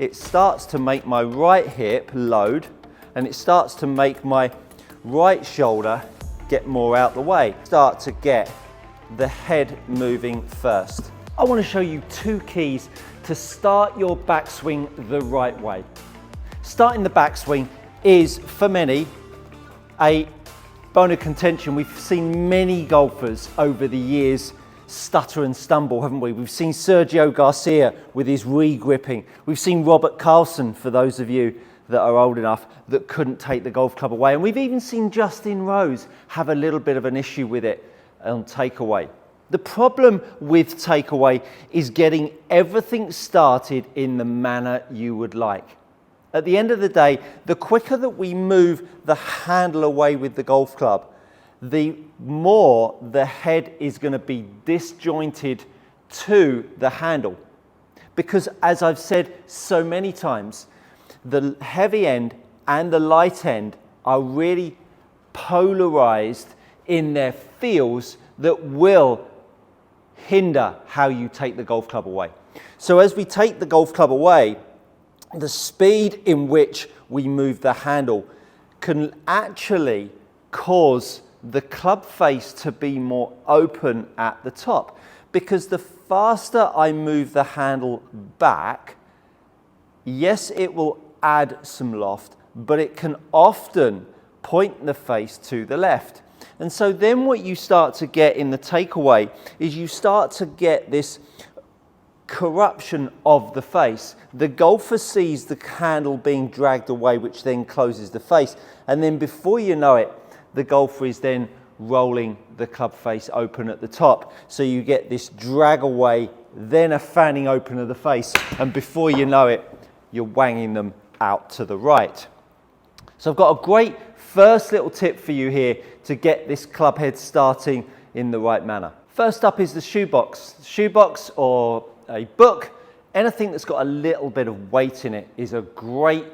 it starts to make my right hip load, and it starts to make my right shoulder get more out the way. Start to get the head moving first. I want to show you 2 keys to start your backswing the right way. Starting the backswing is, for many, a bone of contention. We've seen many golfers over the years stutter and stumble, haven't we? We've seen Sergio Garcia with his re-gripping. We've seen Robert Carlson, for those of you that are old enough, that couldn't take the golf club away. And we've even seen Justin Rose have a little bit of an issue with it on takeaway. The problem with takeaway is getting everything started in the manner you would like. At the end of the day, the quicker that we move the handle away with the golf club, the more the head is going to be disjointed to the handle. Because as I've said so many times, the heavy end and the light end are really polarized in their feels that will hinder how you take the golf club away. So as we take the golf club away, the speed in which we move the handle can actually cause the club face to be more open at the top, because the faster I move the handle back, yes, it will add some loft, but it can often point the face to the left. And so then what you start to get in the takeaway is you start to get this corruption of the face. The golfer sees the handle being dragged away, which then closes the face. And then before you know it, the golfer is then rolling the club face open at the top. So you get this drag away, then a fanning open of the face. And before you know it, you're wanging them out to the right. So I've got a great first little tip for you here to get this club head starting in the right manner. First up is the shoebox. Shoebox or a book, anything that's got a little bit of weight in it is a great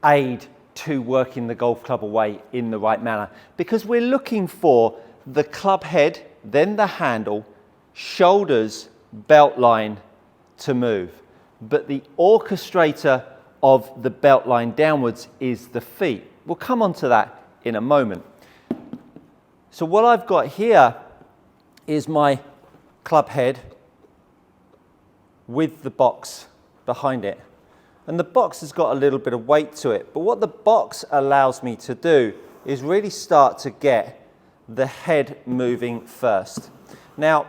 aid to working the golf club away in the right manner, because we're looking for the club head, then the handle, shoulders, belt line to move. But the orchestrator of the belt line downwards is the feet. We'll come on to that in a moment. So what I've got here is my club head with the box behind it. And the box has got a little bit of weight to it. But what the box allows me to do is really start to get the head moving first. Now,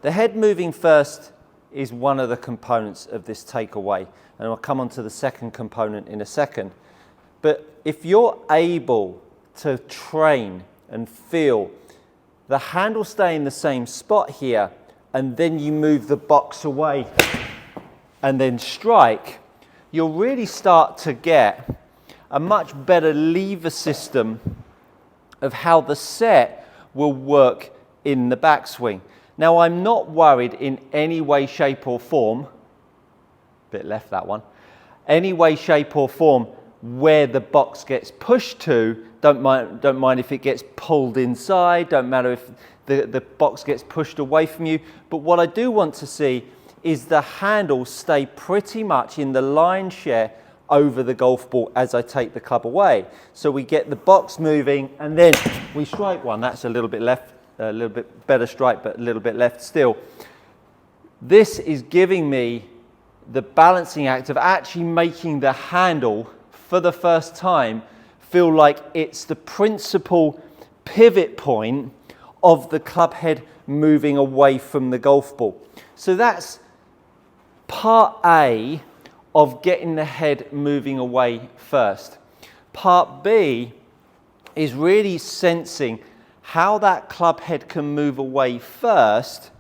the head moving first is one of the components of this takeaway. And I'll come on to the second component in a second. But if you're able to train and feel the handle stay in the same spot here, and then you move the box away and then strike, you'll really start to get a much better lever system of how the set will work in the backswing. Now, I'm not worried in any way, shape or form, bit left that one, any way, shape or form where the box gets pushed to. Don't mind if it gets pulled inside, don't matter if the box gets pushed away from you. But what I do want to see is the handle stay pretty much in the line share over the golf ball as I take the club away. So we get the box moving and then we strike one. That's a little bit left, a little bit better strike, but a little bit left still. This is giving me the balancing act of actually making the handle for the first time feel like it's the principal pivot point of the club head moving away from the golf ball. So that's part A of getting the head moving away first. Part B is really sensing how that club head can move away first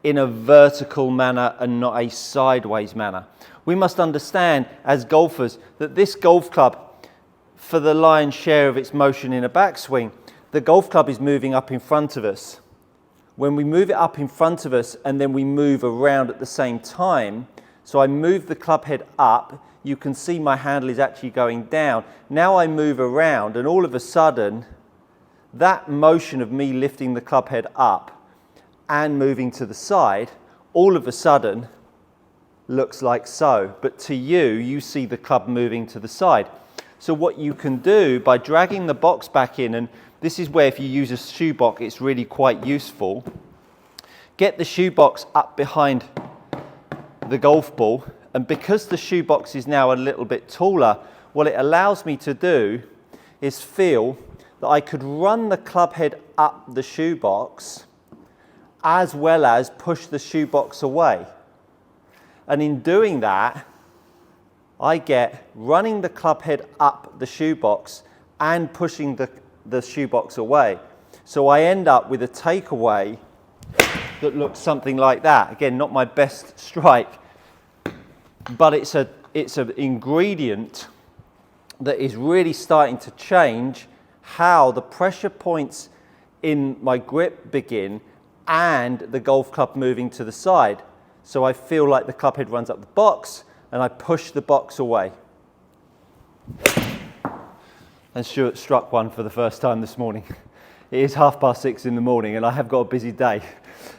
in a vertical manner and not a sideways manner. We must understand as golfers that this golf club, for the lion's share of its motion in a backswing, the golf club is moving up in front of us. When we move it up in front of us and then we move around at the same time, so I move the club head up, you can see my handle is actually going down. Now I move around and all of a sudden, that motion of me lifting the club head up and moving to the side, all of a sudden, looks like so, but to you, you see the club moving to the side. So what you can do by dragging the box back in, and this is where if you use a shoebox, it's really quite useful. Get the shoebox up behind the golf ball, and because the shoebox is now a little bit taller, what it allows me to do is feel that I could run the club head up the shoebox as well as push the shoebox away. And in doing that, I get running the club head up the shoebox and pushing the shoebox away. So I end up with a takeaway that looks something like that. Again, not my best strike, but it's an ingredient that is really starting to change how the pressure points in my grip begin and the golf club moving to the side. So I feel like the club head runs up the box and I push the box away. And Stuart struck one for the first time this morning. It is 6:30 in the morning and I have got a busy day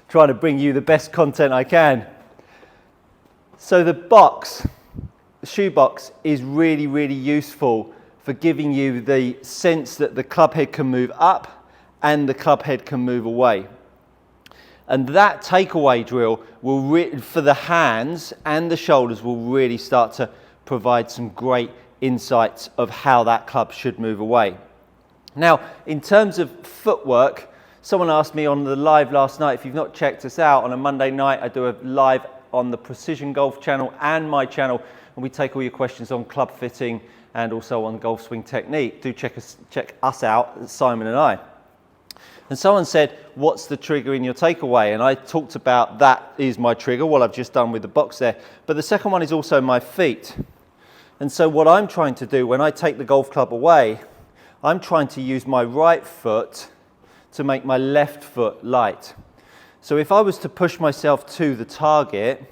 trying to bring you the best content I can. So the shoebox is really, really useful for giving you the sense that the club head can move up and the club head can move away. And that takeaway drill will, for the hands and the shoulders, will really start to provide some great insights of how that club should move away. Now, in terms of footwork, someone asked me on the live last night, if you've not checked us out, on a Monday night I do a live on the Precision Golf channel and my channel, and we take all your questions on club fitting and also on golf swing technique. Do check us out, Simon and I. And someone said, what's the trigger in your takeaway? And I talked about that is my trigger, what I've just done with the box there. But the second one is also my feet. And so what I'm trying to do when I take the golf club away, I'm trying to use my right foot to make my left foot light. So if I was to push myself to the target,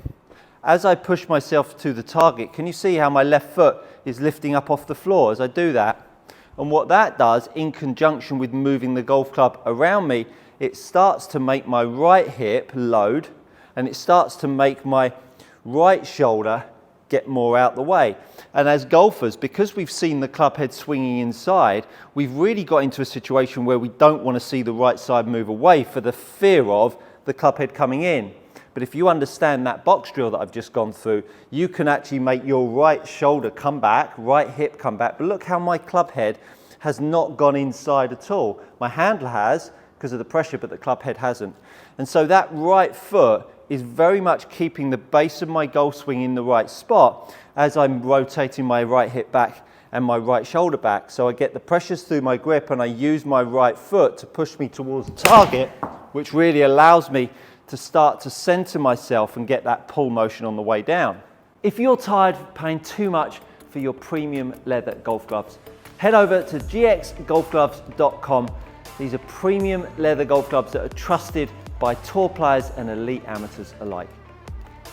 as I push myself to the target, can you see how my left foot is lifting up off the floor as I do that? And what that does, in conjunction with moving the golf club around me, it starts to make my right hip load, and it starts to make my right shoulder get more out the way. And as golfers, because we've seen the club head swinging inside, we've really got into a situation where we don't want to see the right side move away for the fear of the club head coming in. But if you understand that box drill that I've just gone through, you can actually make your right shoulder come back, right hip come back. But look how my club head has not gone inside at all. My handle has because of the pressure, but the club head hasn't. And so that right foot is very much keeping the base of my golf swing in the right spot as I'm rotating my right hip back and my right shoulder back. So I get the pressures through my grip and I use my right foot to push me towards the target, which really allows me to start to center myself and get that pull motion on the way down. If you're tired of paying too much for your premium leather golf gloves, head over to gxgolfgloves.com. These are premium leather golf gloves that are trusted by tour players and elite amateurs alike.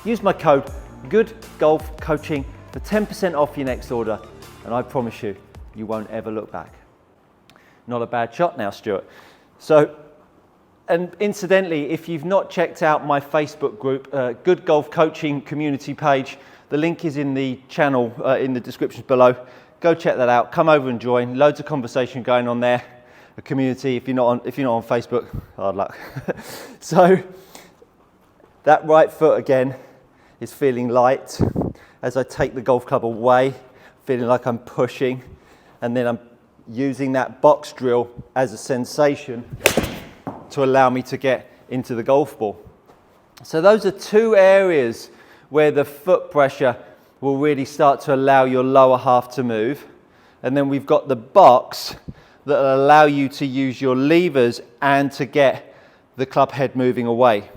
Use my code GOODGOLFCOACHING for 10% off your next order, and I promise you, you won't ever look back. Not a bad shot now, Stuart. And incidentally, if you've not checked out my Facebook group, Good Golf Coaching community page, the link is in the channel, in the description below. Go check that out. Come over and join. Loads of conversation going on there. A community. If you're not on Facebook, hard luck. So that right foot again is feeling light as I take the golf club away, feeling like I'm pushing, and then I'm using that box drill as a sensation to allow me to get into the golf ball. So those are two areas where the foot pressure will really start to allow your lower half to move. And then we've got the box that will allow you to use your levers and to get the club head moving away.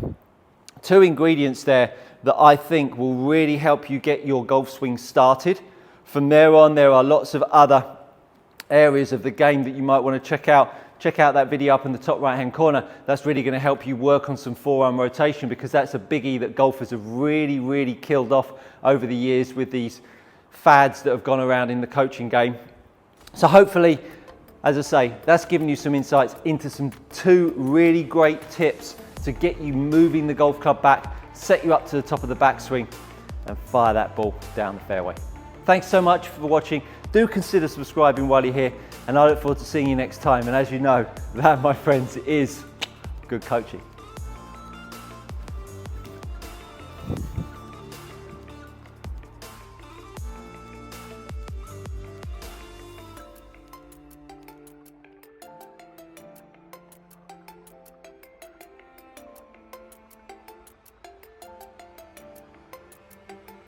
Two ingredients there that I think will really help you get your golf swing started. From there on, there are lots of other areas of the game that you might want to check out. Check out that video up in the top right hand corner. That's really going to help you work on some forearm rotation, because that's a biggie that golfers have really killed off over the years with these fads that have gone around in the coaching game. So hopefully, as I say, that's given you some insights into two really great tips to get you moving the golf club back, set you up to the top of the backswing, and fire that ball down the fairway. Thanks so much for watching. Do consider subscribing while you're here, and I look forward to seeing you next time. And as you know, that, my friends, is good coaching.